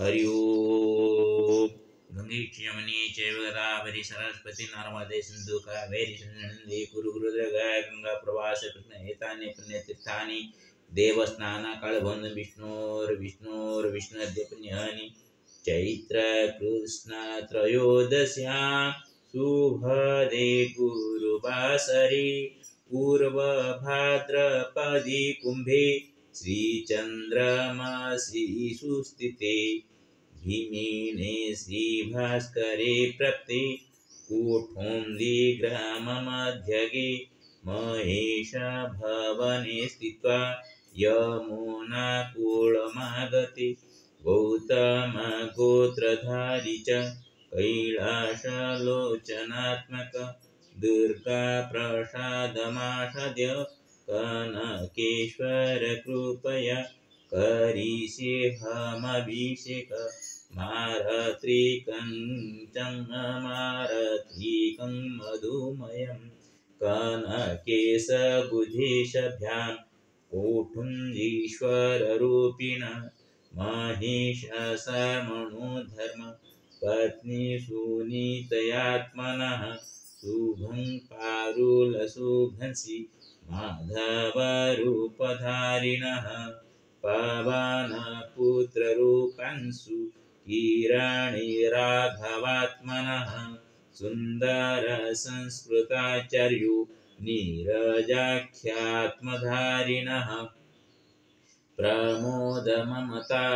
हरि ओम। गंगे यमुने चैव गोदावरी सरस्वती नर्मदे सिंधु कावेरी नर्मदे कुरु गंगा प्रवास कृष्ण एतानि पुण्यतीर्थानि देवस्नान कालभौम विष्णोर्विष्णुर्विष्णुद्य पुण्यानि चैत्र कृष्ण त्रयोदश्यां शुभदे गुरुवासरे पूर्वभाद्रपदे कुंभे श्रीचन्द्रमासि सुस्थिते धीमिने श्रीभास्करे प्रप्ते कूटुम्बिग्राममध्यगे महेशभवने स्थित्वा यमुनाकूलमागते गौतमगोत्रधारी च कैलासलोचनात्मक दुर्गाप्रसादमासाद्य कनकेश्वर कृपया करिष्येऽहमभिषेक मारत्रिकं मधुमयं कनकेशबुधेशभ्यां कौटुम्बीश्वररूपिण महिषासमणोधर्म पत्नी सुनीतयात्मनः शुभं पारुलशुभंसि माधवरूपधारिणः पवनपुत्ररूपांशु किराणि राघवात्मनः सुन्दरसंस्कृताचार्यो नीरजाख्यात्मधारिणः प्रमोदममता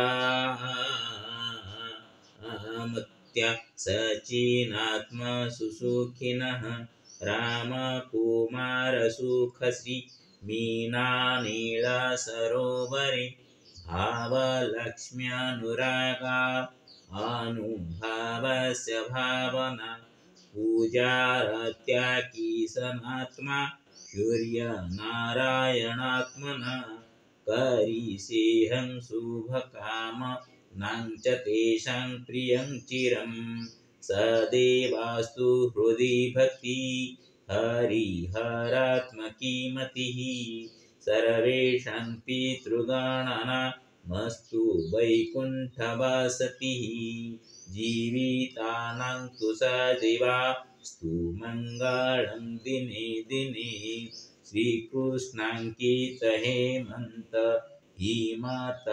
सचिनात्मसुसुखिनः रामकुमारसुखश्री मीनानीलसरोवरे भावलक्ष्म्यनुरागा अनुभवस्य भावना पूजारत्याकीसनात्मा सूर्यनारायणात्मना करिष्येऽहं शुभकामनां च तेषां प्रियं चिरं सदेवास्तु हृदि भक्ति हरिहरात्मकी मतिः सर्वेषां पितृगणानामस्तु वैकुण्ठवासतिः जीवितानां तु सदैवास्तु मङ्गलं दिने दिने श्रीकृष्णाङ्कित हेमन्त हिमतमारुतिप्रियः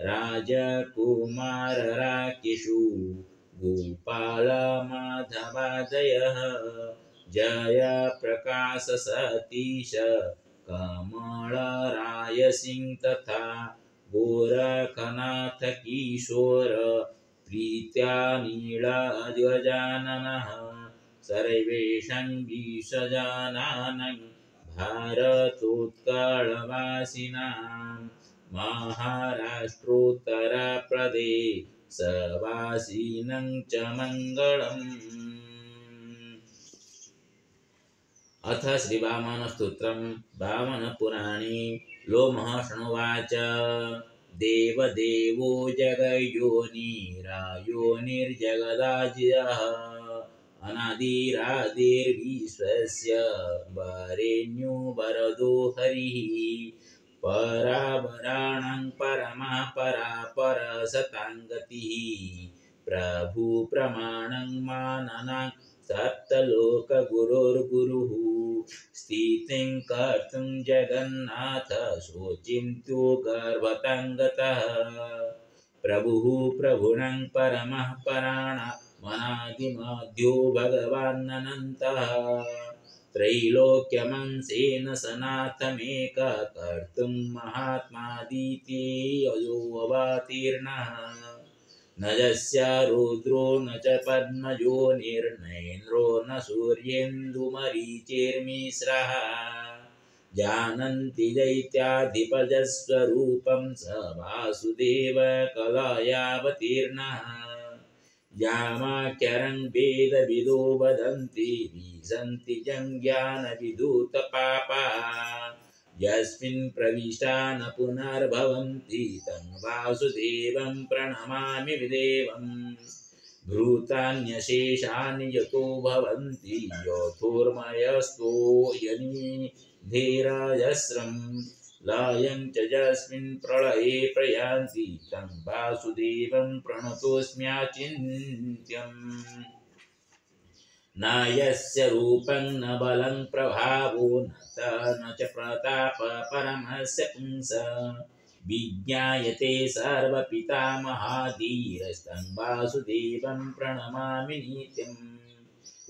राजकुमार राकेशु गोपाल माधवादयः जय प्रकाश सतीश कमलराय सिंह तथा गोरखनाथ किशोर प्रीत्या नीलगजाननः सर्वेषां विषजानानं भारतोत्कलवासिनां महाराष्ट्रोत्तरप्रदेशवासिनं च मङ्गलम्। अथ श्री वामनस्तोत्रम् वामनपुराणे लोमहर्षणोवाच देवदेवो जगयोनिरायोनिर्जगदाजियः अनादिरादिर्विश्वस्य वरेण्यो वरदो हरिः परावराणां परमः परापरसताङ्गतिः प्रभु प्रमाणं माननां सप्तलोकगुरोर्गुरुः स्थितिं कर्तुं जगन्नाथ शोचिन्त्यो गर्भताङ्गतः प्रभुः प्रभुणं परमः पराणमनादिमध्यो भगवानन्तः त्रैलोक्यमंसेन सनातमेक कर्तुं महात्मादितीयोऽवतीर्णः न यस्य रुद्रो न च पद्मयो निर्नयेन्द्रो न सूर्येन्दुमरीचिर्मिश्रः जानन्ति दैत्याधिपजस्वरूपं स वासुदेव कलयावतीर्णः यामाख्यरं वेदविदो वदन्ति विशन्ति ज्ञानविदूतपापा यस्मिन् प्रविष्टा न पुनर्भवन्ति तं वासुदेवं प्रणमामि देवम् भूतान्यशेषानि यतो भवन्ति यथोर्मयस्तो यनिधीरजस्रं लयं च यस्मिन् प्रलये प्रयान्ति तं वासुदेवं प्रणतोऽस्म्याचिन्त्यम् न यस्य रूपं न बलं प्रभावो न च प्रताप परमस्य पुंस विज्ञायते सर्वपितामहाधीरस्तं वासुदेवं प्रणमामि नित्यम्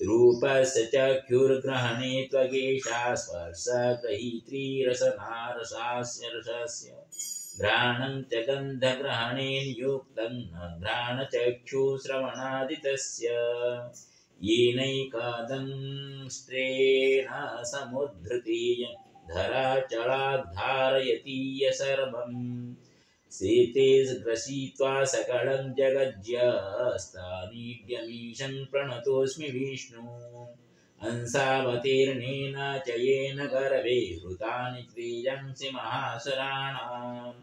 रूपस्य चक्षुर्ग्रहणे त्वगेशा स्पर्शग्रहीत्रीरसनारसास्य रसस्य घ्राणं च गन्धग्रहणे नियुक्तं न घ्राणचक्षुश्रवणादितस्य येनैकादंष्ट्रेण समुद्धृतेय धराचलाद्धारयतीय सर्वम् सेते ग्रसीत्वा सकलं जगज्जस्तानीड्यमीशं प्रणतोऽस्मि विष्णु हंसावतीर्णेन च येन गर्भे हृतानि त्रियंसि महासुराणाम्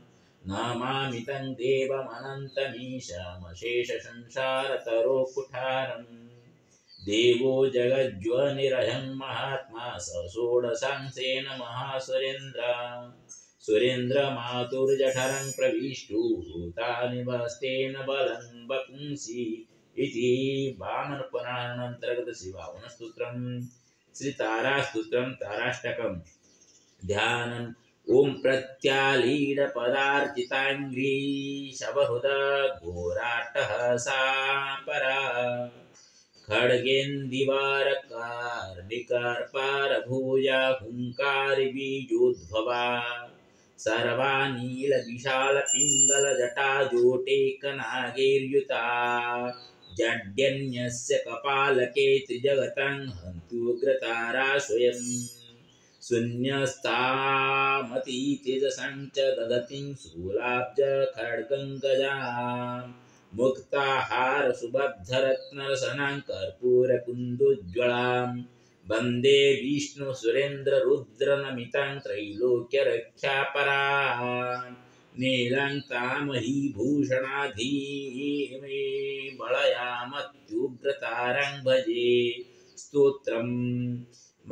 नमामि तं देवमनन्तमीशमशेषसंसारतरोकुठारम् देवो जगज्ज्वनिरहं महात्मा स षोडशांशेन महासुरेन्द्र सुरेन्द्रमातुर्जठरं प्रविष्टु भूतानि वस्तेन बलं वपुंसि इति वामनपुराणान्तर्गत श्रीवामनस्तोत्रम् श्रीतारास्तोत्रं ताराष्टकम् ध्यानम् ॐ प्रत्यालीडपदार्चिताङ्घ्री शवहृदा घोराट्टः सा परा खड्गेन्दिवारकार्निकर्पारभूया हुङ्कारिबीजोद्भवा सर्वानीलविशालपिङ्गलजटाजोटेकनागैर्युता जड्यन्यस्य कपालके त्रिजगतं हन्तुग्रतारा स्वयं शून्यस्तामतितेजसं च ददतिं शूलाब्ज खड्गं गजाम् मुक्ताहार सुबद्धरत्नरसनां कर्पूरकुन्दुज्ज्वलां वन्दे विष्णु सुरेन्द्र रुद्र नमितां त्रैलोक्यरक्षापरां नीलाङ्कामहीभूषणाधीमे बलयामत्युग्रतारां भजे स्तोत्रम्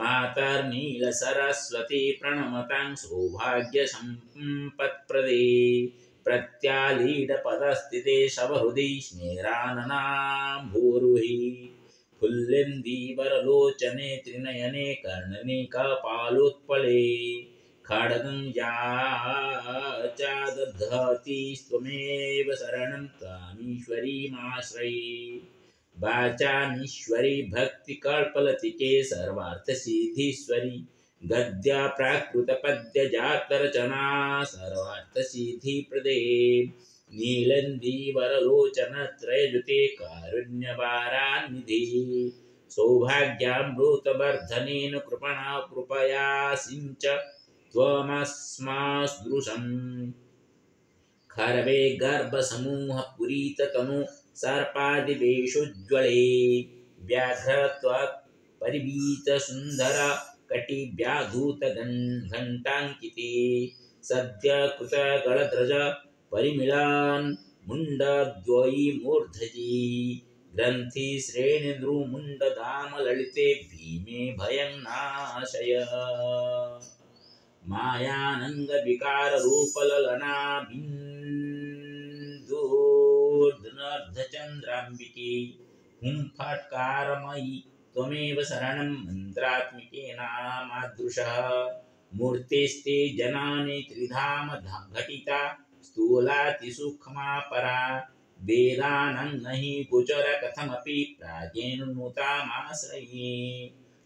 मातर्नीलसरस्वती प्रणमतां सौभाग्यसम्पत्प्रदे प्रत्यालीडपदस्थिते शवहृदि स्मेराननाम्भोरुहि फुल्लिन्दीवरलोचने त्रिनयने कर्णने कपालोत्पले खड्गं या चादधति त्वमेव शरणं त्वामीश्वरीमाश्रये वाचामीश्वरी भक्तिकल्पलतिके सर्वार्थसिद्धीश्वरी गद्या प्राकृतपद्यजातरचना सर्वार्थसिद्धिप्रदे नीलन्दीवरलोचन त्रयजुते कारुण्यवारान्निधि सौभाग्यामृतवर्धनेन कृपणा कृपया सिञ्च त्वमस्मासदृशम् खर्वे गर्भसमूह पुरीततनु सर्पादिवेशोज्ज्वले व्याघ्रत्वक् परिवीतसुन्दर कटिव्याधूतघण्टाङ्किते सद्यकृतगलध्रज परिमिलान् मुण्डद्वयीमूर्धजी ग्रन्थिश्रेणीन्द्रुमुण्डधामललिते भीमे भयं नाशय मायानङ्गविकाररूपललना बिन्दूर्धनर्धचन्द्राम्बिके हुं फट्कारमयि त्वमेव शरणं मन्त्रात्मिके नामादृशः मूर्तिस्ते जनानि त्रिधाम घटिता स्थूलातिसूक्ष्मा परा वेदानं नहि गोचर कथमपि प्राचीननुतामाश्रये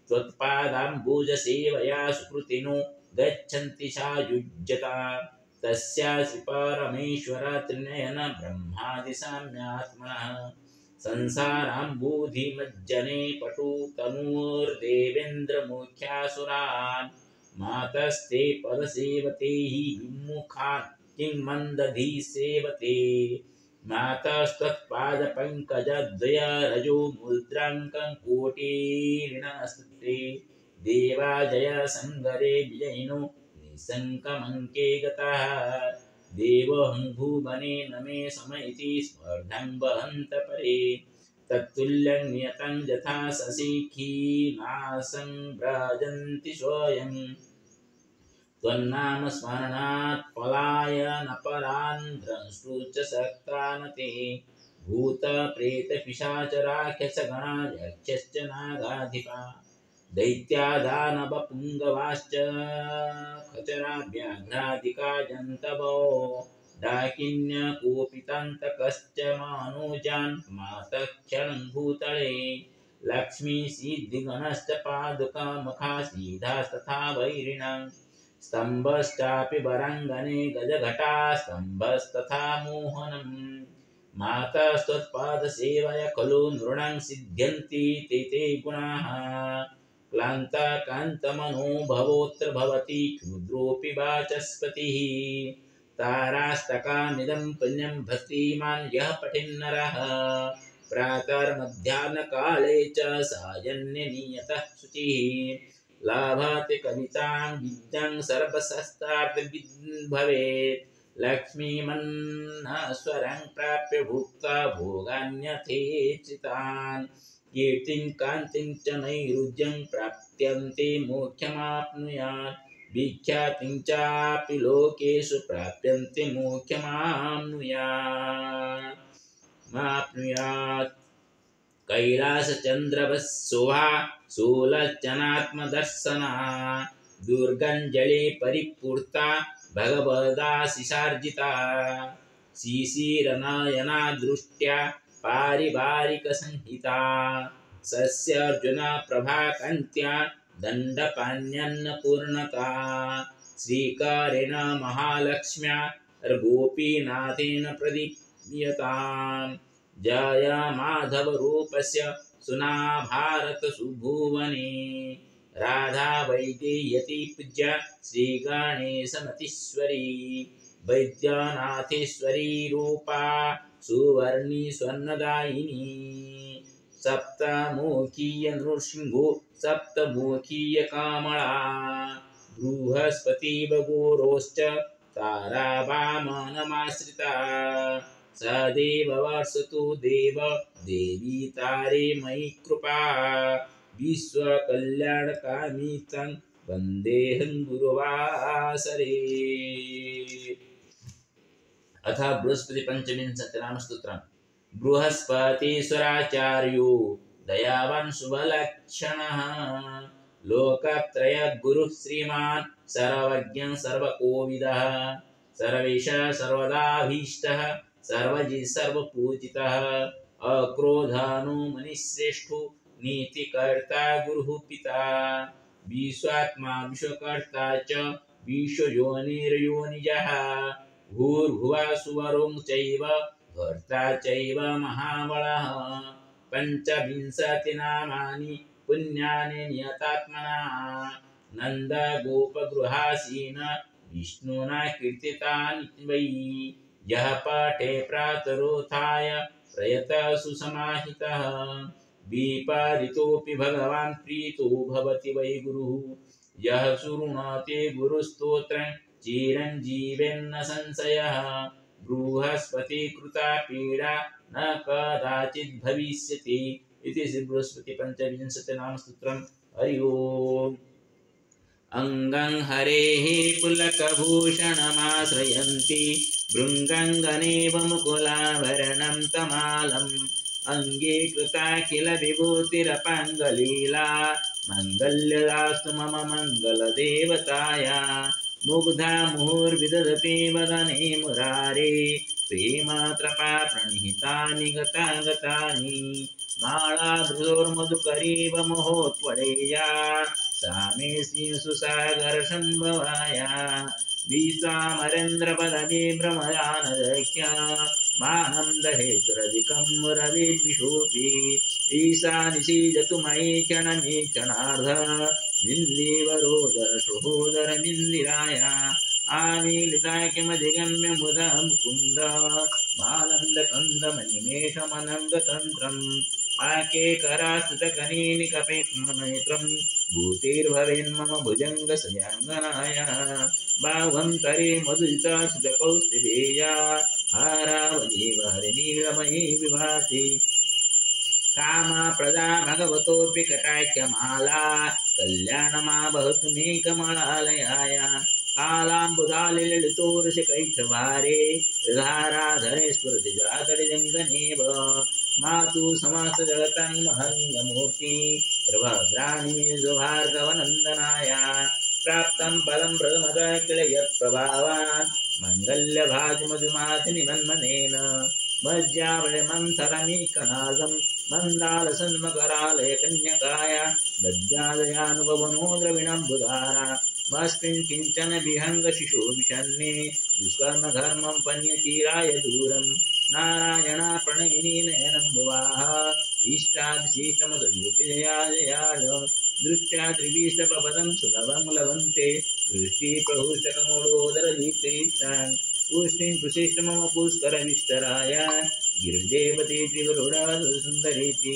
त्वत्पादाम्बुजसेवया सुकृतिनो गच्छन्ति सायुज्यता तस्यासि परमेश्वर त्रिनयन ब्रह्मादिसाम्यात्मनः संसाराम्बुधिमज्जने पटुतनुर्देवेन्द्रमुख्यासुरान् मातस्ते पदसेवते हि विमुखान् किं मन्दधी सेवते मातस्त्वत्पादपङ्कजद्वय रजो मुद्राङ्कं कोटिर्णस्तुते देवा जय संगरे विजयिनो निशङ्कमङ्के गतः देवहं भुवने न मे समयति स्पर्धं वहन्त परे तत्तुल्यं नियतं यथा सशिखी नासं व्रजन्ति स्वयं त्वन्नाम स्मरणात् पलायनपरान् द्रष्टुश्च शक्ता न ते भूत प्रेत पिशाच राक्षस गणा यक्षश्च नागाधिपा दैत्या दानव पुंगवाश्च खचरा व्याघ्रादिका जन्तवो डाकिन्य कोपितान्तकश्च मानुजान् मातः क्षणं भूतले लक्ष्मी सिद्धिगणश्च पादुका मखा सीधास्तथा वैरिणां स्तम्भश्चापि वराङ्गने गजघटा स्तम्भस्तथा मोहनम् मातास्त्वत्पादसेवया खलु नृणां सिद्ध्यन्ति ते गुणाः क्लान्तकान्तमनो भवोऽत्र भवति क्षुद्रोऽपि वाचस्पतिः तारास्तकामिदं पुण्यं भक्तिमान् यः पठेन्नरः प्रातर्मध्याह्नकाले च सायन्यनियतः शुचिः लाभाति कवितां विद्यां सर्वशस्त्रार्थविद् भवेत् लक्ष्मीमन्नस्वरं प्राप्य भुक्त्वा भोगान्यथेचितान् कीर्तिं कान्तिं च नैरुज्यं प्राप्यन्ते मोक्षमाप्नुयात् विख्यातिं चापि लोकेषु प्राप्यन्ते मोक्षमाप्नुयात् कैलासचन्द्रवत्सोहा शूलचनात्मदर्शना दुर्गञ्जलि परिपूर्ता भगवदाशिषार्जिता शिशिरनयना दृष्ट्या पारिवारिकसंहिता सस्यार्जुना प्रभाकान्त्या दण्डपाण्यन्नपूर्णता श्रीकारेण महालक्ष्म्या गोपीनाथेन प्रदीप्यताम् जय माधव रूपस्य सुनाभारत सुभुवने राधा वैदेयती पूज्या श्री गणेशमतीश्वरी वैद्यनाथेश्वरी रूपा सुवर्णी स्वर्णदायिनी सप्तमुखीय नृसिंहो सप्तमुखीय कामला बृहस्पति बगोरोश्च तारावामनमाश्रिता सदेव वर्षतु देव देवी तारे मयि कृपा विश्वकल्याणकामी तं वन्देऽहं गुरुवासरे। अथ बृहस्पति पंचविंशतिनाम स्तोत्रम्। बृहस्पतिश्वराचार्यो दयावान् शुभलक्षणः लोकत्रय गुरुः श्रीमान् सर्वज्ञः सर्वकोविदः सर्वेश सर्वदाभीष्टः सर्वजित् सर्वपूजितः अक्रोधानो मनिश्रेष्ठो नीतिकर्ता गुरुः पिता विश्वात्मा विश्वकर्ता च विश्वयोनिर्योनिजः भूर्भुवः सुवरों चैव भर्ता चैव महाबलः पंचविंशतिनामानि पुण्यानि नियतात्मना नन्द गोपगृहासीन विष्णुना कीर्तितानि वै यः पाठे प्रातरुत्थाय प्रयतः सुसमाहितः विपरीतोऽपि भगवान् प्रीतो भवति वै गुरुः यः शृणोति गुरुस्तोत्रं चिरञ्जीवेन्न संशयः बृहस्पति कृता पीडा न कदाचित् भविष्यति इति श्री बृहस्पति पंचविंशतिनाम स्तोत्रम्। हरि ओम्। अंगं हरेः पुलकभूषणमाश्रयन्ति भृङ्गङ्गनेव मुकुलाभरणं तमालम् अङ्गीकृताखिल विभूतिरपाङ्गलीला मङ्गल्यदास्तु मम मङ्गलदेवताया मुग्धा मुहुर्विदधति वदने मुरारे प्रेमत्रपा प्रणिहितानि गतागतानि मालाधृतोर्मधुकरीव महोत्वरेया सा मे सुसागरसम्भवाया विश्वामरेन्द्रपदवी भ्रमयानदख्या मानन्दहेतुरधिकं मुरविद्विषोऽपि ईशानिशि जतु मयि क्षणमीक्षणार्ध मिन्दीवरोदरसहोदरमिन्दिराया आमीलिता किमधिगम्य मुदा मुकुन्द मानन्दकन्दमनिमेषमनङ्गतन्त्रम् आकेकरास्तुतकनीनिकपेक्ष्मनेत्रम् भूतिर्भवेन्मम भुजङ्गसयाङ्गनाय बाह्वन्तरे मधुजिता सुतकौस्तुभेया हारावलीव हरिनीलमयी विभाति कामा प्रजा भगवतोऽपि कटाक्षमाला कल्याणमा भवतु मे कमलालयाया कालाम्बुदालिलितोरुषकैठवारे धाराधरे स्फुरति जातडिजङ्गनेव मातु समस्त जगतं महन्यमूर्ति भद्राणि सुभार्गवनन्दनाय प्राप्तं पदं प्रथमतः किल यत्प्रभावान् मङ्गल्यभाजमधुमातिनिमन्मनेन मज्जावळिमन्थरमीकणादं मन्दालसन्मकरालयकन्यकाय दद्यादयानुभवनो द्रविणम्बुधारा मस्मिन् किञ्चन विहङ्गशिशो विषन्ने दुष्कर्मधर्मं पन्यचीराय दूरं नारायणा प्रणयिनी नयनम्बुवाः इष्टाभिषिष्टमदयोऽपि जयाजयाय दृष्ट्या त्रिभीष्टपदं सुलभं लभन्ते दृष्टिप्रहुष्टकमूलोदरदीप्तिष्टान् पुष्टिं पुशिष्ट मम पुष्करविस्तराय गिरिदेवती त्रिवरुणसुन्दरीति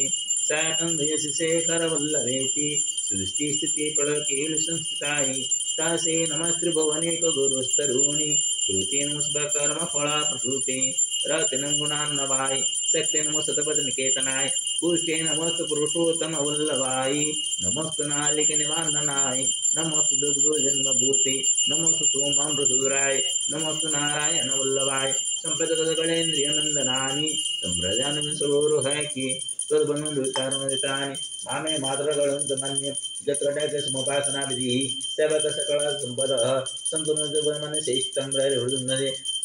साकन्दयसि शेखरवल्लभेति सृष्टिस्थितिप्रलयकीलसंस्थितायै तासे नमस्त्रिभुवनेकगुरुस्तरूणि श्रुति नमस्कर्मफला प्रसूते रतिनङ्गुणान्नवाय शक्ति नमो शतपथनिकेतनाय पुष्टे नमस्तु पुरुषोत्तमवल्लभाय नमस्तु नालिकनिवान्दनाय नमस्तु दुग्धोजन्मभूते नमस्तु सोमामृतदुराय नमस्तु नारायणवल्लभाय सम्प्रदगलेन्द्रियनन्दनानि सम्प्रजानसरोरुहैकि तद्बन्धुचारणितानि मामे मातृगणन्तमन्ये जत्रडकसमुपासनाविधिः सेवकसकलसम्पदः सन्तुनजुगमनशेषितं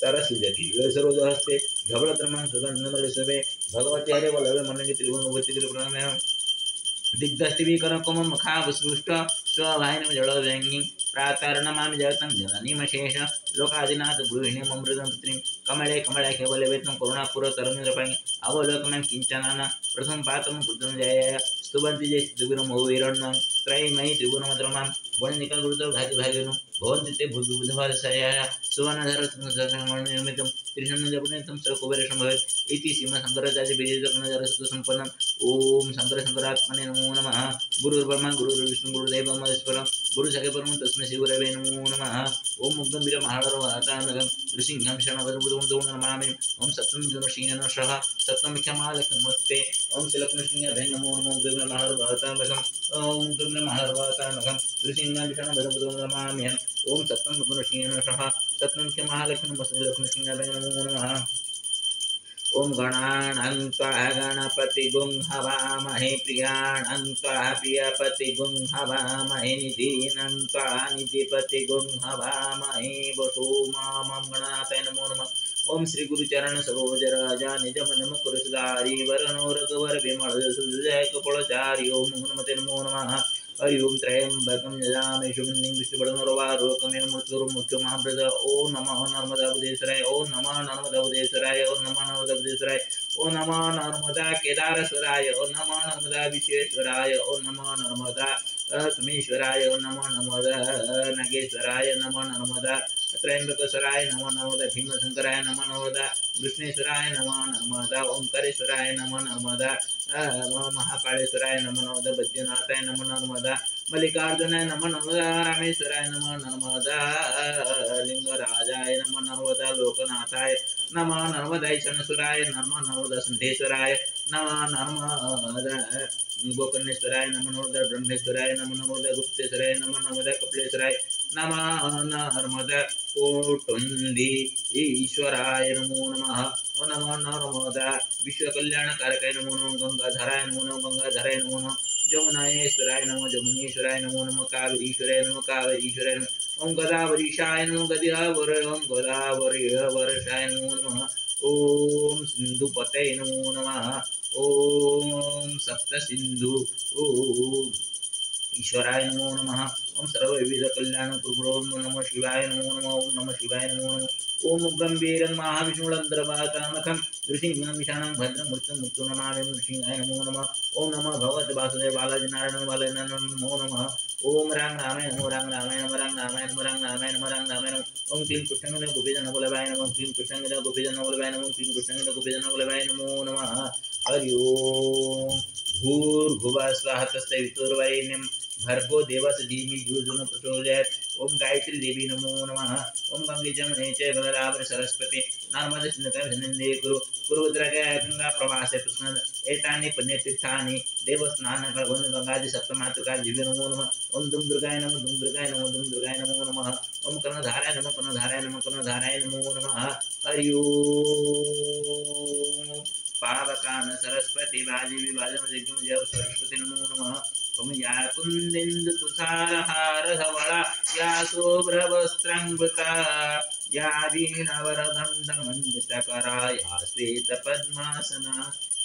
तरसिजति सरोजहस्ते धवलत्रमं सुगन्धमलसवे भगवती हरे वल्लभे मनंगे त्रिभुवनवती कृपणामः दिग्दष्टिभिकरकोमं मुखावसृष्ट स्वभायनं जलव्यङ्गिं प्रातर्नमामि जगतं जननीमशेष लोकादिनाथ गृहिणीममृतं पुत्रीं कमले कमलाख्य बलवेतं करुणापुरतरमिन्द्रपाणि अवलोकनं किञ्चनाना प्रथम पात्रं कृतं जयाय स्तुवन्ति जय त्रिगुणमोवीरण्णं त्रयीमयि त्रिगुणमद्रमां वणिनिकलगुरुतो भाग्यभागिनो भवन्ति ते भुजबुधवलसयाय सुवर्णधरत्ननिर्मितं त्रिशूलजपनितं सर्वकुबेरेशं भवेत् इति श्रीमद्शङ्कराचार्यविजयजगन्नाथरसुतसम्पन्नम् ओम शंकरात्मने नमो नमः गुरुर्ब्रह्मा गुरुर्विष्णु गुरुदेवो महेश्वरः गुरुसखेपरं तस्मै श्रीगुरवे नमो नमः ओम मुग्धवीरमहारवतानगं ऋषिंहं शरणवदबुधं नमामि ओम सप्तमगुणसिंहनशः सप्तमख्यमालक्ष्मस्ते ओम श्रीलक्ष्मीसिंहधे नमो नमो गुरुर्महारवतानगं ओम गुरुर्महारवतानगं ऋषिंहं शरणवदबुधं नमामि ओम सप्तमगुणसिंहनशः सप्तमख्यमालक्ष्मस्ते लक्ष्मीसिंहधे नमो नमः ओम गणान्त्वा गणपति गुं हवामहे प्रियान्त्वा प्रियपति गुं हवामहे निधीनन्त्वा निधिपति गुं हवामहे वसो मामं गणानाथाय नमो नमः ओम श्री गुरुचरण सरोज राजा निज मन मुकुर सुधारी वरणो रघुवर विमल सुजय कपलचारी ओम हनुमते नमो नमः हरि ओम त्र्यंबकं यजामहे शुभं विष्णुपदनोर्वारोकमेव मृत्युर्मुक्षमामृत ओम नमः नर्मदाबुधेश्वराय ओम नमः नर्मदाबुधेश्वराय ओम नमः नर्मदाबुधेश्वराय ओम नमः नर्मदा केदारेश्वराय ओम नमः नर्मदा विश्वेश्वराय ओम नमः नर्मदा समेश्वराय ओम नमः नर्मदा नगेश्वराय नमः नर्मदा त्र्यंबकेश्वराय नमः नर्मदा भीमशंकराय नमः नर्मदा कृष्णेश्वराय नमः नर्मदा ओंकारेश्वराय नमः नर्मदा महाकालेश्वराय नमः नर्मदा वैद्यनाथाय नमः नर्मदा मल्लिकार्जुनाय नमः नर्मदा रामेश्वराय नमः नर्मदा लिंगराजाय नमः नर्मदा लोकनाथाय नमः नर्मदा ईशानेश्वराय नमः नर्मदा सिद्धेश्वराय नमः नर्मदा गोकर्णेश्वराय नमः नर्मदा ब्रह्मेश्वराय नमः नर्मदा गुप्तेश्वराय नमः नर्मदा कपिलेश्वराय नमः नर्मदा कोटुंडी ईश्वराय नमो नमः ओ नमः नर्मदा विश्वकल्याणकारकाय नमो नमः गंगाधराय नमो नमः गंगाधराय नमो नमः जमुनायेश्वराय नमो जमुनीश्वराय नमो नमः कावेरीश्वराय नमो कावेरीश्वराय नमः ओम गदावरीशाय नमो गदावरशाय नमो नमः ओम सिंधुपते नमो नमः ओम सप्तसिंधु ओम ईश्वराय नमो नमः ओम सर्वविध कल्याण कुरु नमः शिवाय नमो नमः ओम नमः शिवाय नमो नमः ओम गंभीरं महाविष्णुरंद्रवातानकं ऋषिंहं विषाणं भद्रं मृत्युं मुक्तो नमामि ऋषिंहाय नमो नमः ओम नमः भगवते वासुदेव बालाजी नारायण बालाजी नमो नमः ओम राम रामाय नमो राम रामाय नमो राम रामाय नमो राम रामाय नमो राम रामाय नमो ओम क्लीं कृष्णांगद गोपीजन बोलवाय नमो क्लीं कृष्णांगद गोपीजन बोलवाय नमो क्लीं कृष्णांगद गोपीजन बोलवाय नमो नमः हरि ओम भूर्भुवः स्वः तस्य वितुर्वरेण्यं भर्गो देवस्य धीमहि धियो यो न प्रचोदयात् ओम गायत्री देवी नमो नमः। ओम गंगे जमुने च गोदावरी सरस्वती नर्मदे सिन्धु कुरु कुरुद्रगे गंगा प्रवासे कृष्ण एतानि पुण्यतीर्थानि देवस्थानकं गंगादि सप्तमातृका दिव्य नमो नमः। ओम दुम दुर्गाय नमः दुम दुर्गाय नमः दुम दुर्गाय नमो नमः। ओम कर्णधाराय नमः कर्णधाराय नमः कर्णधाराय नमो नमः। हरि ओम पावकान सरस्वती वाजी विभाजन जग्म जय सरस्वती नमो नमः। ओम या कुंदिंदु तुषारहार धवला या शुभ्रवस्त्रांगृता या वीणवरदंडमण्डितकरा या श्वेतपद्मासना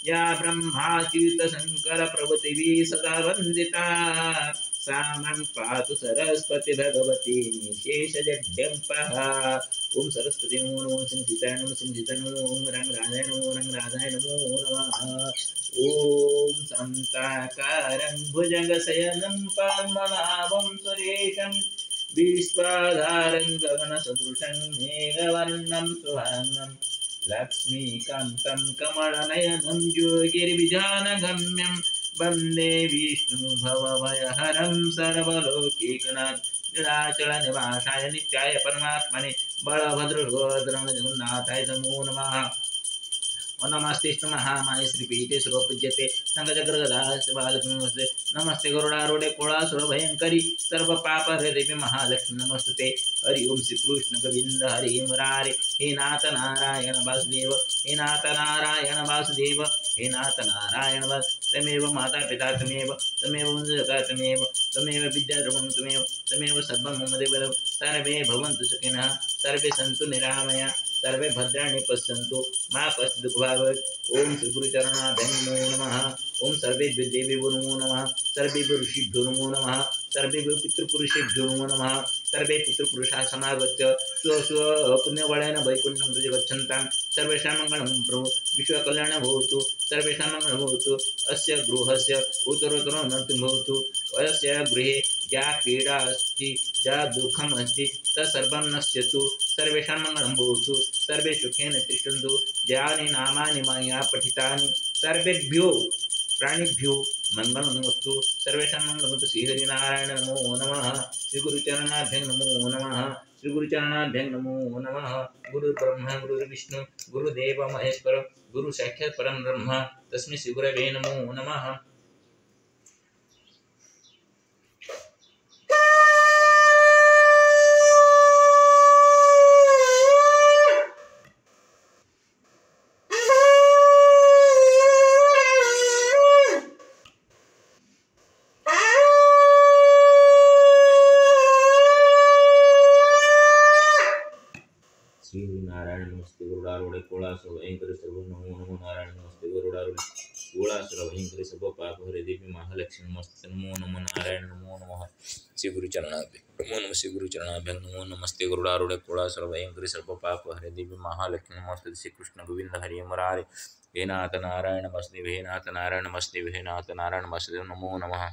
या ब्रह्माच्युतशङ्कर प्रभृतिभिः सदा वन्दिता सा मं पातु सरस्वती भगवती निशेषजड्यम्पः। ओम सरस्वती नमो नमः। संसीताय नमः संसीताय नमः। ओम रंगराजाय नमो रंगराजाय नमो नमः। ओम शान्ताकारं भुजगशयनं पद्मनाभं सुरेशं विश्वाधारं गगनसदृशं मेघवर्णं सुवर्णं लक्ष्मीकान्तं कमलनयनं योगिर्विधानगम्यं वन्दे विष्णु भवभयहरं सर्वलोकैकनाथं नीलाचलनिवासाय नित्याय परमात्मने बलभद्रगोद्रजगन्नाथाय नमो नमः। नमस्ते महामाय श्रीपीठे सर्वपूज्यते संगजगदास्ते नमस्ते गरुडारूढे कोळासुरभयङ्करी सर्वपापहरे देवी महालक्ष्मी नमस्ते। हरि ओम श्री कृष्ण गोविंद हरि मुरारे हे नाथ नारायण वासुदेव हे नाथ नारायण वासुदेव हे नाथ नारायण तमेव माता पिता तमेव तमेव जगत् तमेव तमेव विद्याद्रवं तमेव तमेव सर्वं मम देव सर्वे भवन्तु सुखिनः सर्वे सन्तु निरामया सर्वे भद्राणि पश्यन्तु मा कश्चित् दुःखभाग्। ओम श्री गुरुचरणाभ्यां नमो नमः। ओम सर्वेभ्यो देवेभ्यो नमो नमः। सर्वेभ्यो ऋषिभ्यो नमो नमः। सर्वेभ्यो पितृपुरुषेभ्यो नमो नमः। सर्वे पितृपुरुषाः समागत्य स्व पुण्यबलेन वैकुण्ठं प्रति गच्छन्तां सर्वेषां मङ्गलं प्रभु विश्वकल्याणं भवतु सर्वेषां मङ्गलं भवतु। अस्य गृहस्य उत्तरोत्तरोन्नतिं भवतु। अस्य गृहे या पीडा अस्ति या दुःखम् अस्ति तत्सर्वं नश्यतु सर्वेषां मङ्गलं भवतु सर्वे सुखेन तिष्ठन्तु। यानि नामानि मया पठितानि सर्वेभ्यो प्राणिभ्यो मङ्गलमस्तु सर्वेषां मङ्गलमस्तु। श्रीहरिनारायण नमो नमः। श्रीगुरुचरणाभ्यां नमो नमः। श्रीगुरुचरणाभ्यां नमो नमः। गुरुर्ब्रह्मा गुरुर्विष्णु गुरुदेव महेश्वर गुरु साक्षात् परं ब्रह्म तस्मै श्रीगुरवे नमो नमः। श्री नारायण नमस्ते गरुडारूढे कोळासुरभयङ्करी सर्व नमो नमो नारायण नमस्ते गरुडारूढे कोळासुरभयङ्करी सर्व पापहरे देवी महालक्ष्मी नमस्ते नमो नमो नारायण नमो नमः। श्री गुरुचरणाभ्यां नमो नमः। श्री गुरुचरणाभ्यां नमो नमस्ते गरुडारूढे कोळासुरभयङ्करी सर्व पापहरे देवी महालक्ष्मी नमस्ते। श्री कृष्ण गोविंद हरि मुरारे हे नाथ नारायण वासुदेव हे नाथ नारायण वासुदेव हे नाथ नारायण वासुदेव नमो नमः।